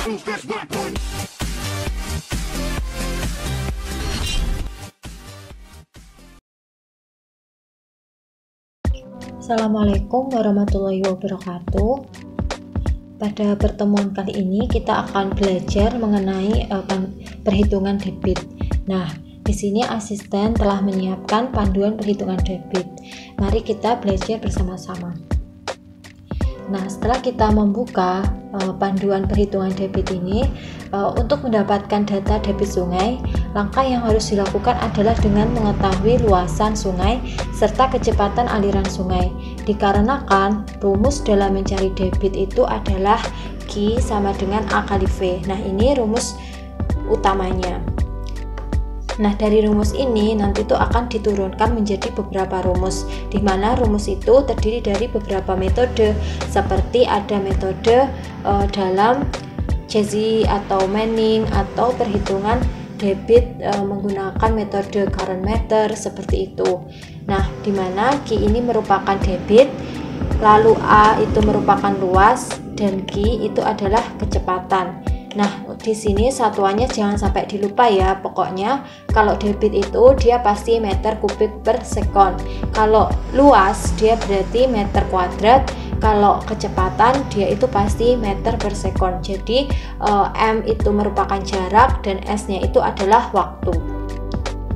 Assalamualaikum warahmatullahi wabarakatuh. Pada pertemuan kali ini kita akan belajar mengenai perhitungan debit. Nah, di sini asisten telah menyiapkan panduan perhitungan debit. Mari kita belajar bersama-sama. Nah, setelah kita membuka panduan perhitungan debit ini, untuk mendapatkan data debit sungai, langkah yang harus dilakukan adalah dengan mengetahui luasan sungai serta kecepatan aliran sungai. Dikarenakan rumus dalam mencari debit itu adalah Q sama dengan A kali V. Nah, ini rumus utamanya. Nah, dari rumus ini nanti itu akan diturunkan menjadi beberapa rumus, di mana rumus itu terdiri dari beberapa metode, seperti ada metode dalam Jazzy atau Manning, atau perhitungan debit menggunakan metode current meter seperti itu. Nah, di mana Q ini merupakan debit, lalu A itu merupakan luas, dan Q itu adalah kecepatan. Nah, di sini satuannya jangan sampai dilupa ya. Pokoknya kalau debit itu dia pasti meter kubik per sekon. Kalau luas dia berarti meter kuadrat. Kalau kecepatan dia itu pasti meter per sekon. Jadi M itu merupakan jarak dan S-nya itu adalah waktu.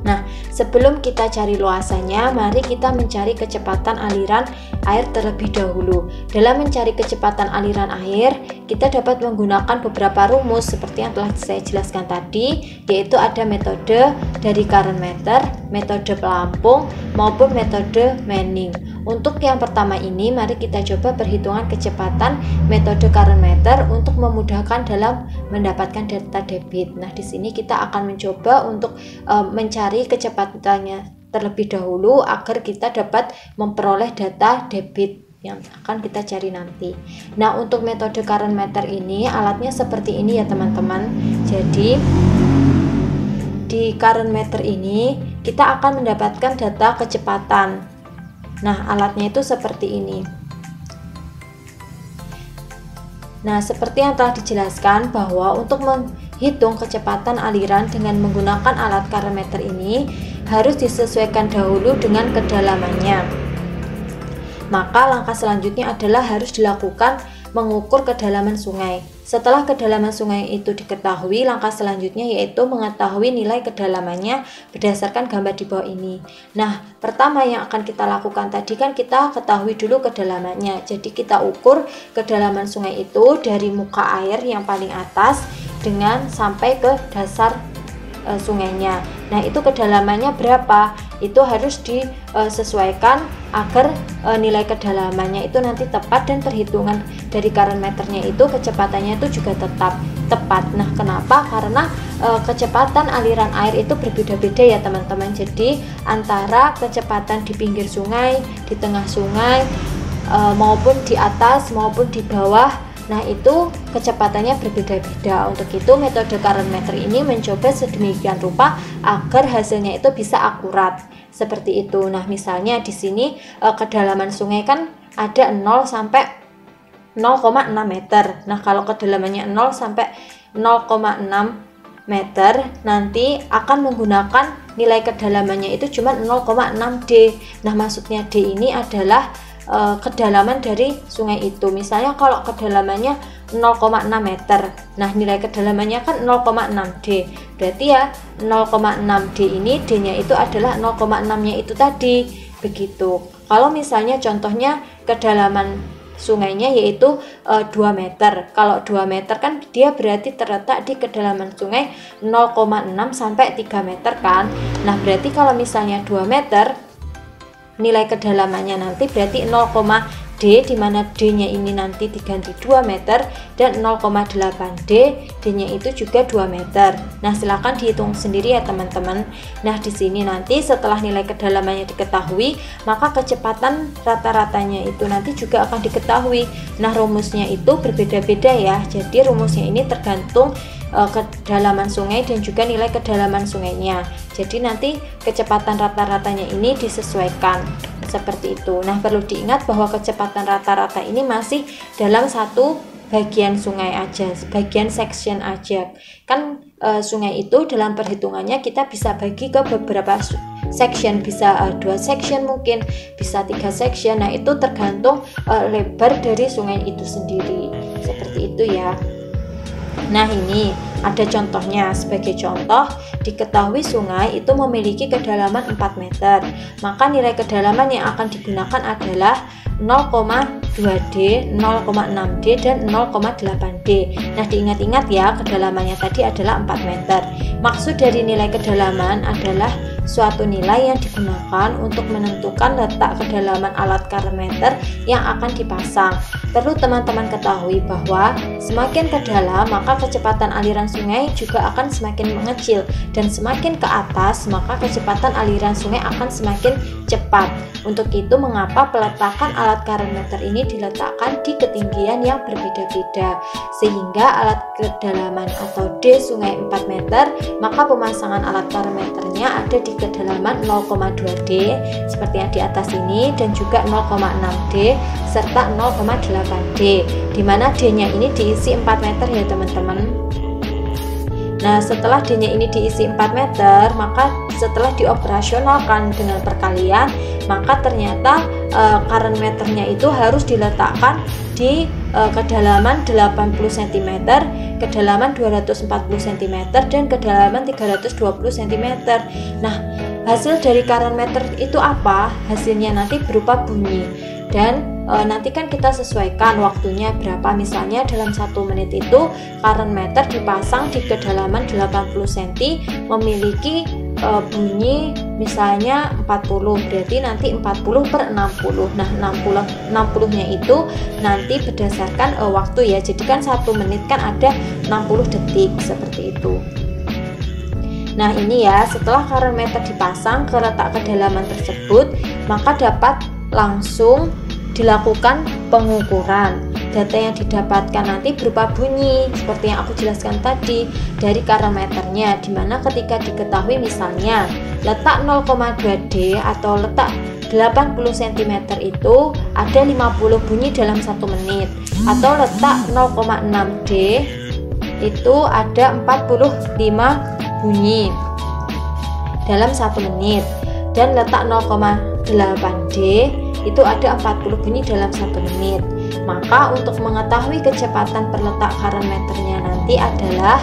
Nah, sebelum kita cari luasannya, mari kita mencari kecepatan aliran air terlebih dahulu. Dalam mencari kecepatan aliran air, kita dapat menggunakan beberapa rumus seperti yang telah saya jelaskan tadi, yaitu ada metode dari current meter, metode pelampung, maupun metode Manning. Untuk yang pertama ini, mari kita coba perhitungan kecepatan metode current meter untuk memudahkan dalam mendapatkan data debit. Nah, di sini kita akan mencoba untuk mencari kecepatannya terlebih dahulu agar kita dapat memperoleh data debit yang akan kita cari nanti. Nah, untuk metode current meter ini alatnya seperti ini ya teman-teman. Jadi di current meter ini kita akan mendapatkan data kecepatan. Nah, alatnya itu seperti ini. Nah, seperti yang telah dijelaskan bahwa untuk menghitung kecepatan aliran dengan menggunakan alat current meter ini harus disesuaikan dahulu dengan kedalamannya. Maka langkah selanjutnya adalah harus dilakukan mengukur kedalaman sungai. Setelah kedalaman sungai itu diketahui, langkah selanjutnya yaitu mengetahui nilai kedalamannya berdasarkan gambar di bawah ini. Nah, pertama yang akan kita lakukan tadi kan kita ketahui dulu kedalamannya. Jadi kita ukur kedalaman sungai itu dari muka air yang paling atas dengan sampai ke dasar sungainya. Nah, itu kedalamannya berapa? Itu harus disesuaikan agar nilai kedalamannya itu nanti tepat dan perhitungan dari current meternya itu kecepatannya itu juga tetap tepat. Nah, kenapa? Karena kecepatan aliran air itu berbeda-beda ya teman-teman. Jadi antara kecepatan di pinggir sungai, di tengah sungai, maupun di atas maupun di bawah, nah itu kecepatannya berbeda-beda. Untuk itu metode current meter ini mencoba sedemikian rupa agar hasilnya itu bisa akurat seperti itu. Nah, misalnya di sini kedalaman sungai kan ada 0 sampai 0,6 meter. Nah, kalau kedalamannya 0 sampai 0,6 meter, nanti akan menggunakan nilai kedalamannya itu cuma 0,6 D. Nah, maksudnya D ini adalah kedalaman dari sungai itu. Misalnya kalau kedalamannya 0,6 meter, nah nilai kedalamannya kan 0,6 D, berarti ya 0,6 D ini D nya itu adalah 0,6 nya itu tadi, begitu. Kalau misalnya contohnya kedalaman sungainya yaitu 2 meter, kalau 2 meter kan dia berarti terletak di kedalaman sungai 0,6 sampai 3 meter kan. Nah, berarti kalau misalnya 2 meter nilai kedalamannya nanti berarti 0, D, dimana D nya ini nanti diganti 2 meter, dan 0,8 D, D nya itu juga 2 meter. Nah, silahkan dihitung sendiri ya teman-teman. Nah, di sini nanti setelah nilai kedalamannya diketahui, maka kecepatan rata-ratanya itu nanti juga akan diketahui. Nah, rumusnya itu berbeda-beda ya, jadi rumusnya ini tergantung kedalaman sungai dan juga nilai kedalaman sungainya. Jadi nanti kecepatan rata-ratanya ini disesuaikan seperti itu. Nah, perlu diingat bahwa kecepatan rata-rata ini masih dalam satu bagian sungai aja, bagian section aja. Kan sungai itu dalam perhitungannya kita bisa bagi ke beberapa section, bisa 2 section, mungkin bisa 3 section. Nah, itu tergantung lebar dari sungai itu sendiri, seperti itu ya. Nah, ini ada contohnya. Sebagai contoh, diketahui sungai itu memiliki kedalaman 4 meter, maka nilai kedalaman yang akan digunakan adalah 0,2D, 0,6D, dan 0,8D. Nah, diingat-ingat ya, kedalamannya tadi adalah 4 meter. Maksud dari nilai kedalaman adalah suatu nilai yang digunakan untuk menentukan letak kedalaman alat karometer yang akan dipasang. Perlu teman-teman ketahui bahwa semakin ke dalam maka kecepatan aliran sungai juga akan semakin mengecil, dan semakin ke atas maka kecepatan aliran sungai akan semakin cepat. Untuk itu mengapa peletakan alat karometer ini diletakkan di ketinggian yang berbeda-beda, sehingga alat kedalaman atau D sungai 4 meter, maka pemasangan alat karometernya ada di kedalaman 0,2D seperti yang di atas ini, dan juga 0,6D serta 0,8D, dimana D-nya ini diisi 4 meter ya teman-teman. Nah, setelah D-nya ini diisi 4 meter, maka setelah dioperasionalkan dengan perkalian, maka ternyata current meternya itu harus diletakkan di kedalaman 80 cm, kedalaman 240 cm, dan kedalaman 320 cm. Nah, hasil dari current meter itu apa? Hasilnya nanti berupa bunyi, dan nanti kan kita sesuaikan waktunya berapa. Misalnya dalam 1 menit itu current meter dipasang di kedalaman 80 cm memiliki bunyi misalnya 40, berarti nanti 40/60. Nah, 60 nya itu nanti berdasarkan waktu ya, jadi kan 1 menit kan ada 60 detik seperti itu. Nah, ini ya, setelah current meter dipasang ke letak kedalaman tersebut, maka dapat langsung dilakukan pengukuran. Data yang didapatkan nanti berupa bunyi seperti yang aku jelaskan tadi dari karometernya, dimana ketika diketahui misalnya letak 0,2D atau letak 80 cm itu ada 50 bunyi dalam 1 menit, atau letak 0,6D itu ada 45 bunyi dalam 1 menit, dan letak 0,8D itu ada 40 bunyi dalam 1 menit. Maka untuk mengetahui kecepatan per letak current meternya nanti adalah,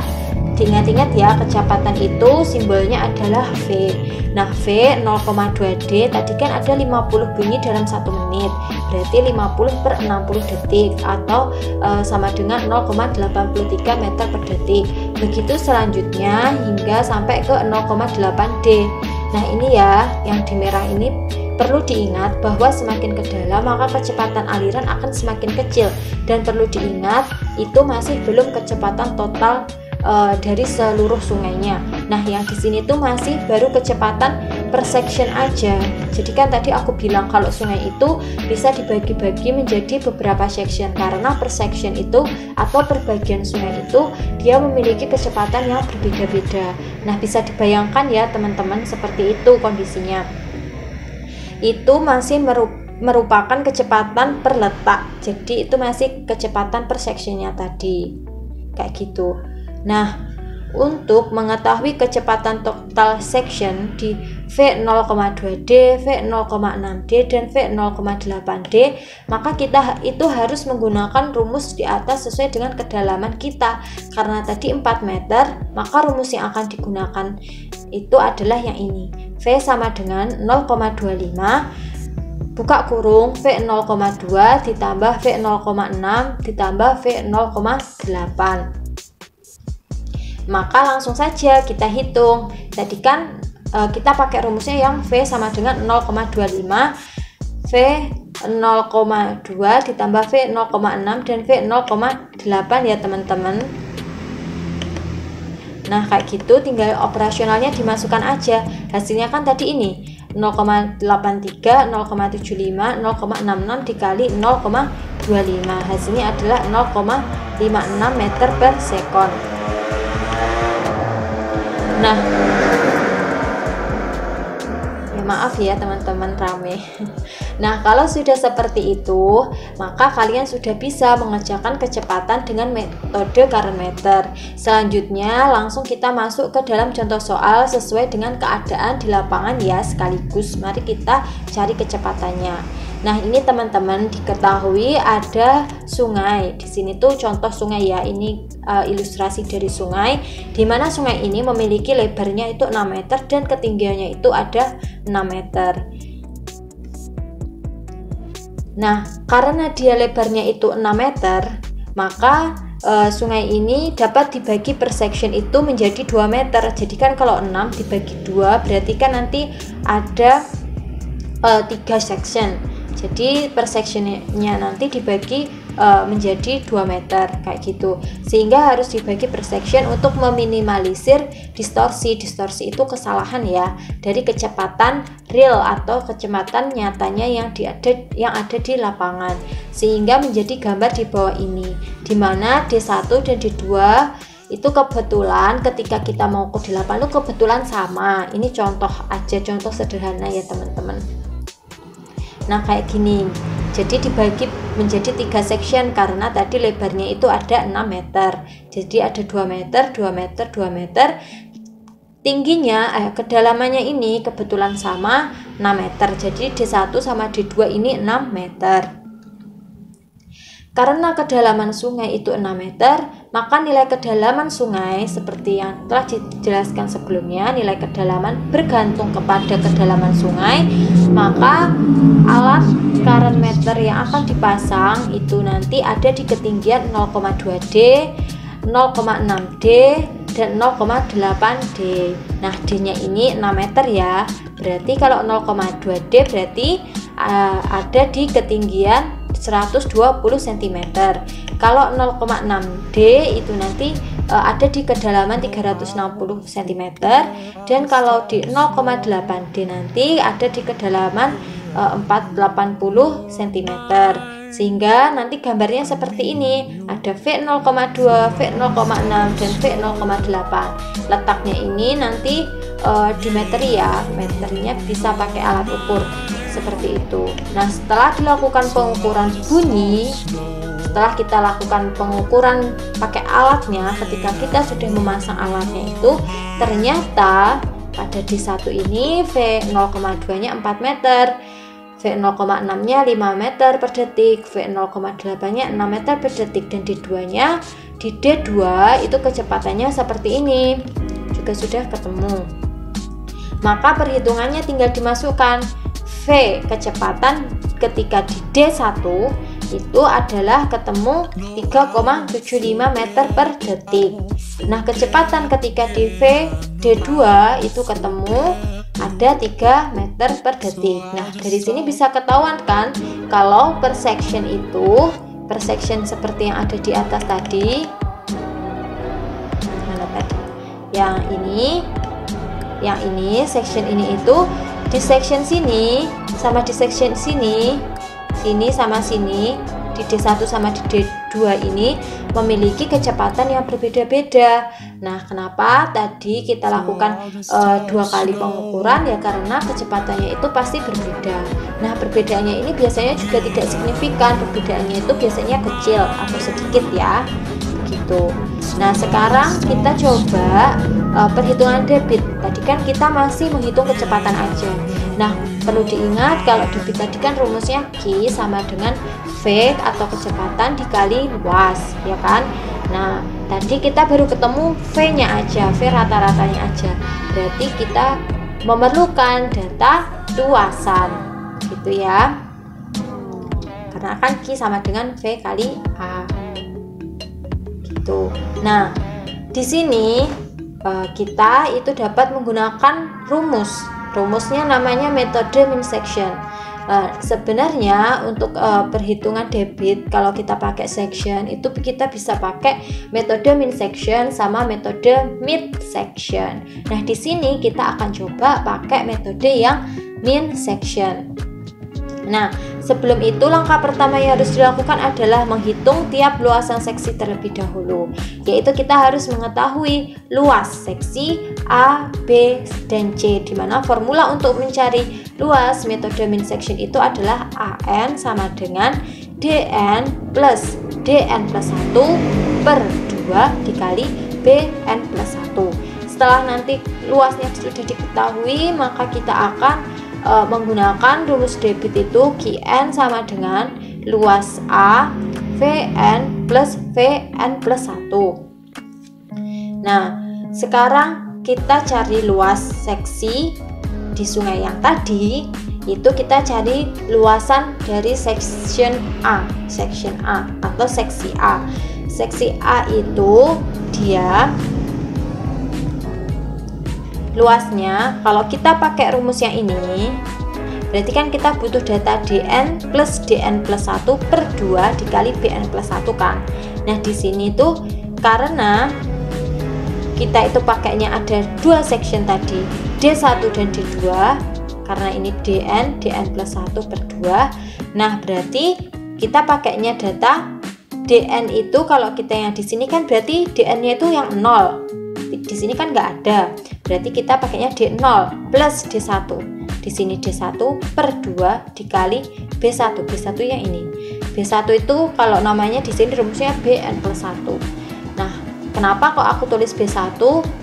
diingat-ingat ya, kecepatan itu simbolnya adalah V. Nah, V 0,2D tadi kan ada 50 bunyi dalam 1 menit, berarti 50/60 detik atau sama dengan 0,83 meter per detik. Begitu selanjutnya hingga sampai ke 0,8D. Nah, ini ya, yang di merah ini perlu diingat bahwa semakin ke dalam maka kecepatan aliran akan semakin kecil, dan perlu diingat itu masih belum kecepatan total dari seluruh sungainya. Nah, yang di sini tuh masih baru kecepatan per section aja. Jadi kan tadi aku bilang kalau sungai itu bisa dibagi-bagi menjadi beberapa section, karena per section itu atau per bagian sungai itu dia memiliki kecepatan yang berbeda-beda. Nah, bisa dibayangkan ya teman-teman, seperti itu kondisinya. Itu masih merupakan kecepatan per letak, jadi itu masih kecepatan per sectionnya tadi, kayak gitu. Nah, untuk mengetahui kecepatan total section di V0,2D, V0,6D, dan V0,8D, maka kita itu harus menggunakan rumus di atas sesuai dengan kedalaman kita. Karena tadi 4 meter, maka rumus yang akan digunakan itu adalah yang ini. V sama dengan 0,25 buka kurung V0,2 ditambah V0,6 ditambah V0,8. Maka langsung saja kita hitung. Tadi kan kita pakai rumusnya yang V sama dengan 0,25, V0,2 ditambah V0,6 dan V0,8 ya teman-teman. Nah, kayak gitu, tinggal operasionalnya dimasukkan aja. Hasilnya kan tadi ini 0,83, 0,75, 0,66 dikali 0,25. Hasilnya adalah 0,56 meter per sekon. Nah, ya maaf ya teman-teman, rame. Nah, kalau sudah seperti itu, maka kalian sudah bisa mengerjakan kecepatan dengan metode current meter. Selanjutnya langsung kita masuk ke dalam contoh soal sesuai dengan keadaan di lapangan ya, sekaligus mari kita cari kecepatannya. Nah, ini teman-teman diketahui ada sungai. Di sini tuh contoh sungai ya. Ini ilustrasi dari sungai, di mana sungai ini memiliki lebarnya itu 6 meter dan ketinggiannya itu ada 6 meter. Nah, karena dia lebarnya itu 6 meter, maka sungai ini dapat dibagi per section itu menjadi 2 meter. Jadi kan kalau 6 dibagi 2 berarti kan nanti ada 3 section. Jadi per sectionnya nanti dibagi menjadi 2 meter kayak gitu, sehingga harus dibagi per section untuk meminimalisir distorsi. Distorsi itu kesalahan ya dari kecepatan real atau kecepatan nyatanya yang ada di lapangan, sehingga menjadi gambar di bawah ini, dimana D1 dan D2 itu kebetulan ketika kita mau ke 8 itu kebetulan sama. Ini contoh aja, contoh sederhana ya teman-teman. Nah, kayak gini. Jadi dibagi menjadi 3 section karena tadi lebarnya itu ada 6 meter. Jadi ada 2 meter, 2 meter, 2 meter. Tingginya, kedalamannya ini kebetulan sama 6 meter. Jadi D1 sama D2 ini 6 meter. Karena kedalaman sungai itu 6 meter, maka nilai kedalaman sungai seperti yang telah dijelaskan sebelumnya, nilai kedalaman bergantung kepada kedalaman sungai, maka alat current meter yang akan dipasang itu nanti ada di ketinggian 0,2D, 0,6D, dan 0,8D. Nah, D-nya ini 6 meter ya. Berarti kalau 0,2D berarti ada di ketinggian 120 cm. Kalau 0,6D itu nanti ada di kedalaman 360 cm, dan kalau di 0,8D nanti ada di kedalaman 480 cm. Sehingga nanti gambarnya seperti ini, ada V0,2, V0,6 dan V0,8. letaknya ini nanti di meteri ya, meterinya bisa pakai alat ukur seperti itu. Nah, setelah dilakukan pengukuran bunyi, setelah kita lakukan pengukuran pakai alatnya, ketika kita sudah memasang alatnya itu, ternyata pada D1 ini V0,2 nya 4 meter, V0,6 nya 5 meter per detik, V0,8 nya 6 meter per detik, dan D2 nya di D2 itu kecepatannya seperti ini, juga sudah ketemu. Maka perhitungannya tinggal dimasukkan. V kecepatan ketika di D1 itu adalah ketemu 3,75 meter per detik. Nah, kecepatan ketika di V D2 itu ketemu ada 3 meter per detik. Nah, dari sini bisa ketahuan kan kalau per section itu, per section seperti yang ada di atas tadi, mana tadi? Yang ini section ini itu di section sini sama di section sini sama sini, di D1 sama di D2 ini memiliki kecepatan yang berbeda-beda. Nah, kenapa tadi kita lakukan 2 kali pengukuran? Ya karena kecepatannya itu pasti berbeda. Nah, perbedaannya ini biasanya juga tidak signifikan, perbedaannya itu biasanya kecil atau sedikit ya, gitu. Nah, sekarang kita coba perhitungan debit. Tadi kan kita masih menghitung kecepatan aja. Nah, perlu diingat kalau debit tadi kan rumusnya Q sama dengan V atau kecepatan dikali luas, ya kan? Nah, tadi kita baru ketemu V-nya aja, V rata-ratanya aja. Berarti kita memerlukan data luasan, gitu ya. Karena kan Q sama dengan V kali A. Gitu. Nah, di sini kita itu dapat menggunakan rumusnya namanya metode min section. Sebenarnya untuk perhitungan debit kalau kita pakai section itu kita bisa pakai metode min section sama metode mid section. Nah, di sini kita akan coba pakai metode yang min section. Nah, sebelum itu langkah pertama yang harus dilakukan adalah menghitung tiap luasan seksi terlebih dahulu, yaitu kita harus mengetahui luas seksi A, B, dan C, dimana formula untuk mencari luas metode min section itu adalah AN sama dengan DN plus DN plus 1 per 2 dikali BN plus 1. Setelah nanti luasnya sudah diketahui, maka kita akan menggunakan rumus debit itu Qn sama dengan luas A Vn plus Vn plus 1. Nah, sekarang kita cari luas seksi di sungai yang tadi, itu kita cari luasan dari section A atau seksi A. Seksi A itu dia luasnya, kalau kita pakai rumus yang ini, berarti kan kita butuh data dn plus dn plus 1 per 2 dikali bn plus 1 kan. Nah, di sini tuh karena kita itu pakainya ada dua section tadi, D1 dan D2, karena ini dn plus 1 per 2. Nah, berarti kita pakainya data dn itu, kalau kita yang di sini kan berarti dn-nya itu yang 0. Di sini kan nggak ada. Berarti kita pakainya D0 plus D1. Di sini D1 per 2 dikali B1. B1 yang ini. B1 itu kalau namanya di sini rumusnya BN plus 1. Nah, kenapa kok aku tulis B1?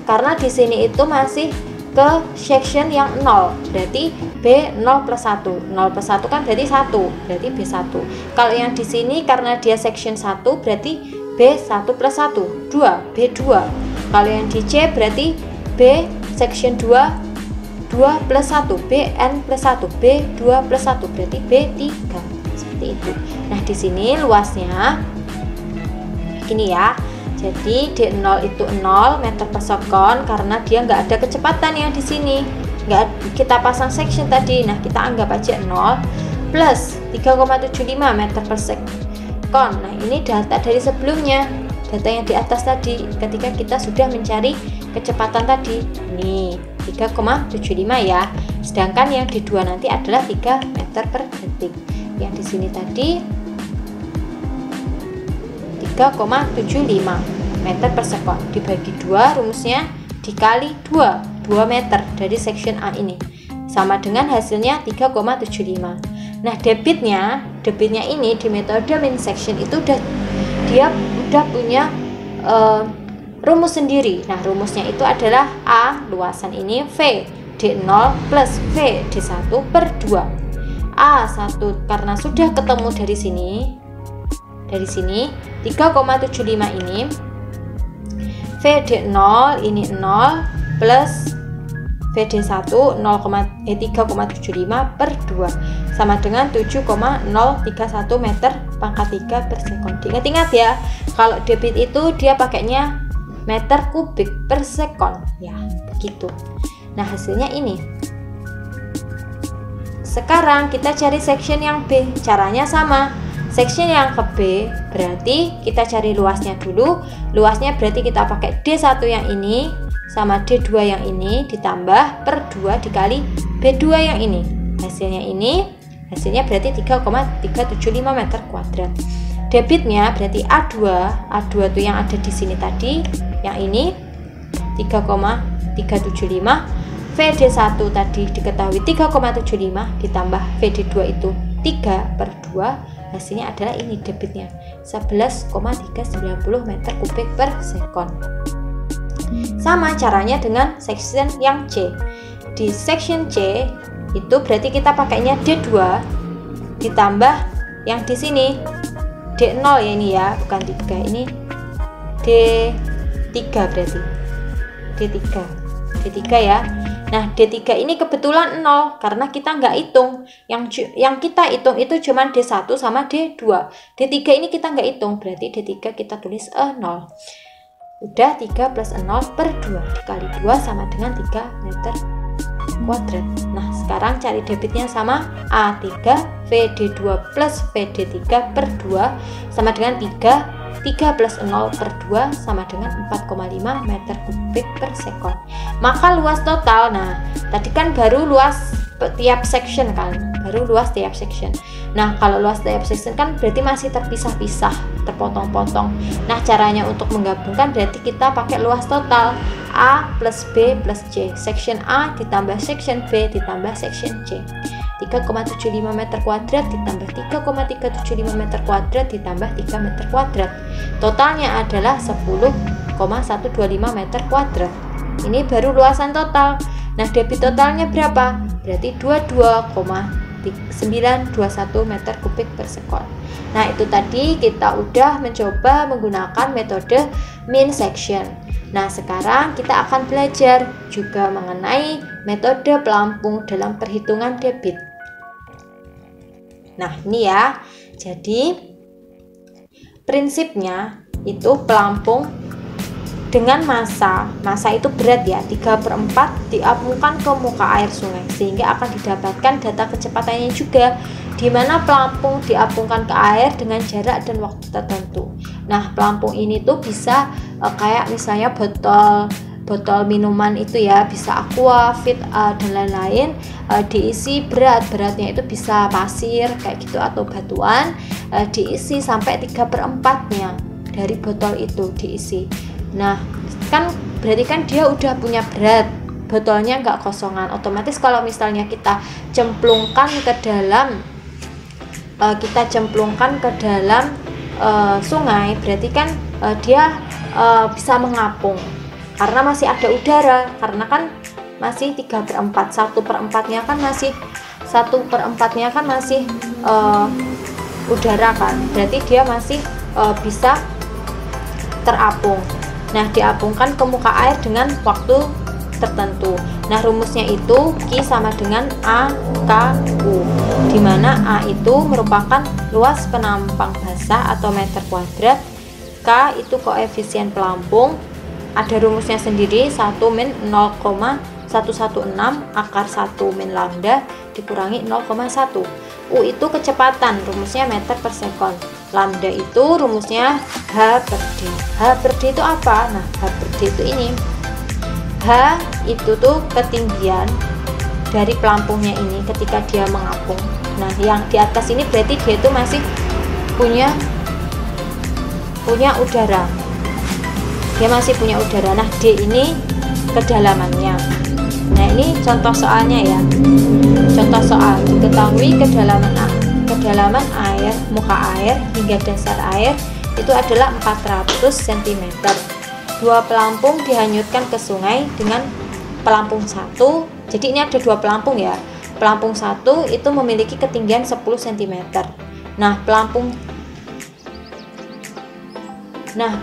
Karena di sini itu masih ke section yang 0. Berarti B0 plus 1. 0 plus 1 kan berarti 1. Berarti B1. Kalau yang di sini karena dia section 1 berarti B1 plus 1. 2. B2. Kalau yang di C berarti B section 2 plus 1, BN plus 1, B2 plus 1, berarti B3. Seperti itu. Nah, di sini luasnya gini ya. Jadi D0 itu 0 meter per second karena dia nggak ada kecepatan yang di sini. Nggak kita pasang section tadi. Nah, kita anggap aja 0 plus 3,75 meter per second. Nah, ini data dari sebelumnya. Data yang di atas tadi ketika kita sudah mencari kecepatan tadi, ini 3,75 ya. Sedangkan yang di 2 nanti adalah 3 meter per detik. Yang di sini tadi 3,75 meter per second dibagi 2, rumusnya dikali 2 meter dari section A ini sama dengan hasilnya 3,75. Nah, debitnya ini di metode min section itu dia udah punya rumus sendiri. Nah, rumusnya itu adalah A luasan ini V D0 plus V D1 per 2. A1 karena sudah ketemu dari sini 3,75 ini V D0 ini 0 plus VD1 3,75 per 2 sama dengan 7,031 meter pangkat 3 per sekon. Ingat-ingat ya, kalau debit itu dia pakainya meter kubik per sekon ya, begitu. Nah, hasilnya ini. Sekarang kita cari section yang B. Caranya sama. Section yang ke B berarti kita cari luasnya dulu. Luasnya berarti kita pakai D1 yang ini sama D2 yang ini ditambah per 2 dikali B2 yang ini. Hasilnya berarti 3,375 meter kuadrat. Debitnya berarti A2 tuh yang ada di sini tadi, yang ini 3,375. VD1 tadi diketahui 3,75 ditambah VD2 itu 3 per 2, hasilnya adalah ini debitnya 11,390 meter kubik per sekon. Sama caranya dengan section yang C. Di section C itu berarti kita pakainya D2 ditambah yang di sini D0 ya, ini ya, bukan 3, ini D3 berarti D3 ya. Nah, D3 ini kebetulan 0 karena kita nggak hitung. Yang kita hitung itu cuma D1 sama D2. D3 ini kita nggak hitung, berarti D3 kita tulis 0. Udah 3 plus 0 per 2 dikali 2 sama dengan 3 meter kuadrat. Nah, sekarang cari debitnya sama A3 VD2 plus VD3 per 2 sama dengan 3 plus 0 per 2 sama dengan 4,5 meter kubik per sekon. Maka luas total, nah tadi kan baru luas tiap section kan, Nah, kalau luas tiap section kan berarti masih terpisah-pisah, terpotong-potong. Nah, caranya untuk menggabungkan berarti kita pakai luas total. A plus B plus C. Section A ditambah section B ditambah section C. 3,75 meter kuadrat ditambah 3,375 meter kuadrat ditambah 3 meter kuadrat. Totalnya adalah 10,125 meter kuadrat. Ini baru luasan total. Nah, debit totalnya berapa? Berarti 22,921 meter kubik per sekon. Nah, itu tadi kita udah mencoba menggunakan metode min section. Nah, sekarang kita akan belajar juga mengenai metode pelampung dalam perhitungan debit. Nah, ini ya. Jadi, prinsipnya itu pelampung dengan massa itu berat ya, 3/4 diapungkan ke muka air sungai, sehingga akan didapatkan data kecepatannya juga, di mana pelampung diapungkan ke air dengan jarak dan waktu tertentu. Nah, pelampung ini tuh bisa kayak misalnya botol minuman itu ya, bisa aqua, fit dan lain-lain, diisi beratnya itu bisa pasir kayak gitu atau batuan, diisi sampai 3/4-nya dari botol itu diisi. Nah, kan berarti kan dia udah punya berat, botolnya nggak kosongan. Otomatis kalau misalnya kita cemplungkan ke dalam sungai, berarti kan dia bisa mengapung karena masih ada udara, karena kan masih 3/4, 1/4-nya kan masih udara kan, berarti dia masih bisa terapung. Nah, diapungkan ke muka air dengan waktu tertentu. Nah, rumusnya itu Q sama dengan A K U, di mana A itu merupakan luas penampang basah atau meter kuadrat, K itu koefisien pelampung, ada rumusnya sendiri, 1 min 0,116 akar 1 min lambda dikurangi 0,1. U itu kecepatan, rumusnya meter per sekon. Lambda itu rumusnya H per D. H per D itu apa? Nah, H per D itu ini. H itu tuh ketinggian dari pelampungnya ini ketika dia mengapung. Nah, yang di atas ini berarti dia itu masih punya udara. Dia masih punya udara. Nah, D ini kedalamannya. Nah, ini contoh soalnya ya. Contoh soal, diketahui kedalaman air, muka air hingga dasar air itu adalah 400 cm. Dua pelampung dihanyutkan ke sungai dengan pelampung satu. Jadi ini ada dua pelampung ya. Pelampung satu itu memiliki ketinggian 10 cm. Nah,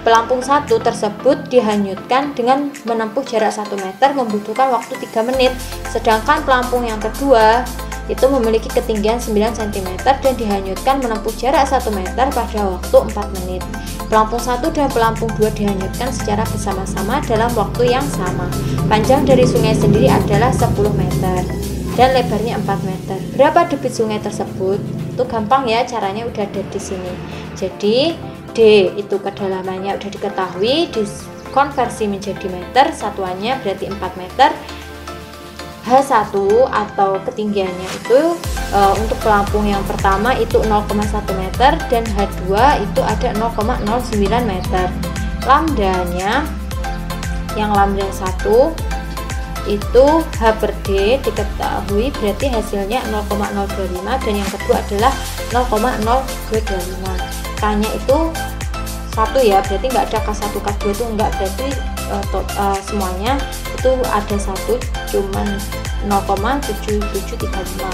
pelampung satu tersebut dihanyutkan dengan menempuh jarak 1 meter membutuhkan waktu 3 menit. Sedangkan pelampung yang kedua itu memiliki ketinggian 9 cm dan dihanyutkan menempuh jarak 1 meter pada waktu 4 menit. Pelampung 1 dan pelampung 2 dihanyutkan secara bersama-sama dalam waktu yang sama. Panjang dari sungai sendiri adalah 10 meter dan lebarnya 4 meter. Berapa debit sungai tersebut? Itu gampang ya, caranya udah ada di sini. Jadi D itu kedalamannya udah diketahui, dikonversi menjadi meter, satuannya berarti 4 meter. H1 atau ketinggiannya itu untuk pelampung yang pertama itu 0,1 meter dan H2 itu ada 0,09 meter. Lambdanya yang lambda 1 itu H per D diketahui, berarti hasilnya 0,025 dan yang kedua adalah 0,0225. K-nya itu 1 ya, berarti nggak ada K1, K2 itu enggak, berarti semuanya itu ada 1, cuman 0,7735.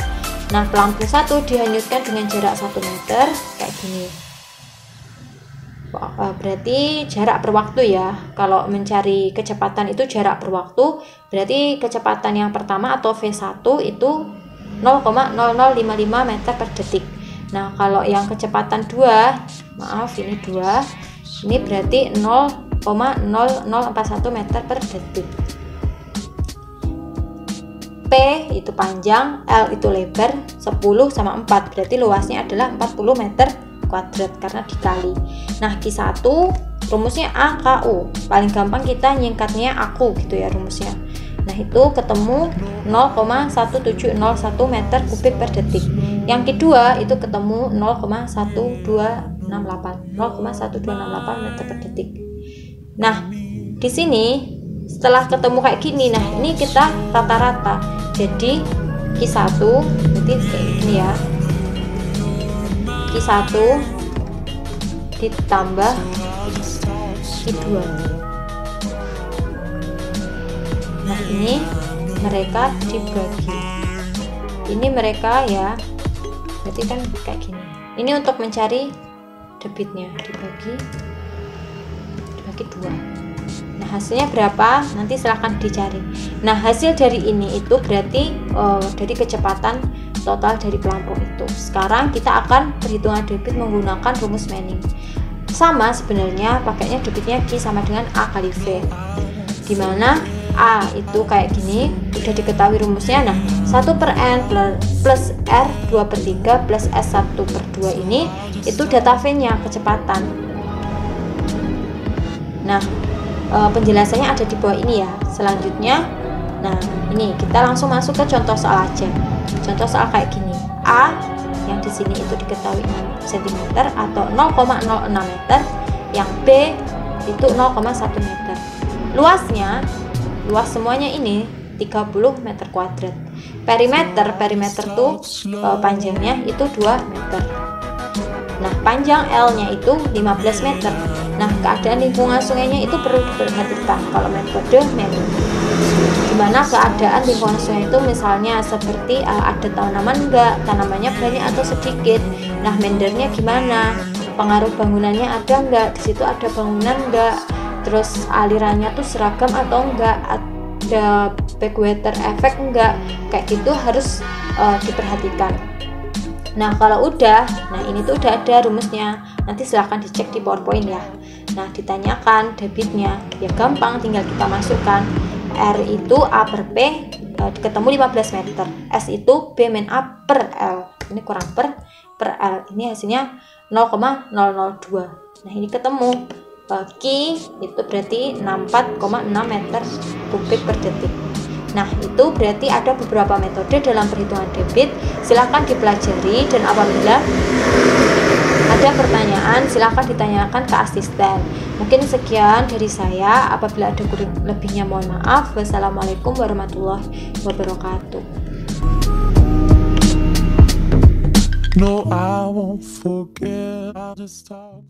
Nah, pelampung 1 dihanyutkan dengan jarak 1 meter kayak gini. Berarti jarak per waktu ya. Kalau mencari kecepatan itu jarak per waktu, berarti kecepatan yang pertama atau V1 itu 0,0055 meter per detik. Nah, kalau yang kecepatan 2, maaf ini 2, ini berarti 0,0041 meter per detik. P itu panjang, L itu lebar, 10 sama 4, berarti luasnya adalah 40 meter kuadrat karena dikali. Nah, Q1 rumusnya AKU, paling gampang kita nyingkatnya aku gitu ya rumusnya. Nah, itu ketemu 0,1701 meter kubik per detik. Yang kedua itu ketemu 0,1268 meter per detik. Nah, di sini setelah ketemu kayak gini, nah ini kita rata-rata. Jadi Q1 berarti kayak gini ya, Q1 ditambah Q2. Nah ini mereka dibagi, ini mereka ya, berarti kan kayak gini. Ini untuk mencari debitnya, dibagi 2. Nah hasilnya berapa, nanti silahkan dicari. Nah hasil dari ini itu berarti dari kecepatan total dari pelampung itu. Sekarang kita akan perhitungan debit menggunakan rumus Manning. Sama sebenarnya, pakainya debitnya Q sama dengan A kali V, dimana A itu kayak gini, udah diketahui rumusnya. Nah 1/N plus R 2/3 plus S1/2 ini itu data V-nya, kecepatan. Nah penjelasannya ada di bawah ini ya. Selanjutnya, nah ini kita langsung masuk ke contoh soal aja. Contoh soal kayak gini, A yang di sini itu diketahui 6 cm atau 0,06 meter, yang B itu 0,1 meter. Luasnya, luas semuanya ini 30 meter kuadrat. Perimeter tuh panjangnya itu 2 meter. Nah panjang L-nya itu 15 meter. Nah keadaan lingkungan sungainya itu perlu diperhatikan kalau metode Manning. Dimana keadaan lingkungan sungai itu misalnya seperti ada tanaman enggak, tanamannya banyak atau sedikit. Nah mendernya gimana, pengaruh bangunannya ada enggak, di situ ada bangunan enggak, terus alirannya tuh seragam atau enggak, ada backwater effect enggak, kayak gitu harus diperhatikan. Nah kalau udah, nah ini tuh udah ada rumusnya, nanti silahkan dicek di PowerPoint ya. Nah ditanyakan debitnya, ya gampang, tinggal kita masukkan R itu A per P, ketemu 15 meter, S itu B min A per L, ini kurang per L, ini hasilnya 0,002. Nah ini ketemu Q itu berarti 64,6 meter kubik per detik. Nah itu berarti ada beberapa metode dalam perhitungan debit, silahkan dipelajari, dan apabila ada pertanyaan silahkan ditanyakan ke asisten. Mungkin sekian dari saya, apabila ada kurang lebihnya mohon maaf. Wassalamualaikum warahmatullahi wabarakatuh. No, I won't forget. I'll just talk.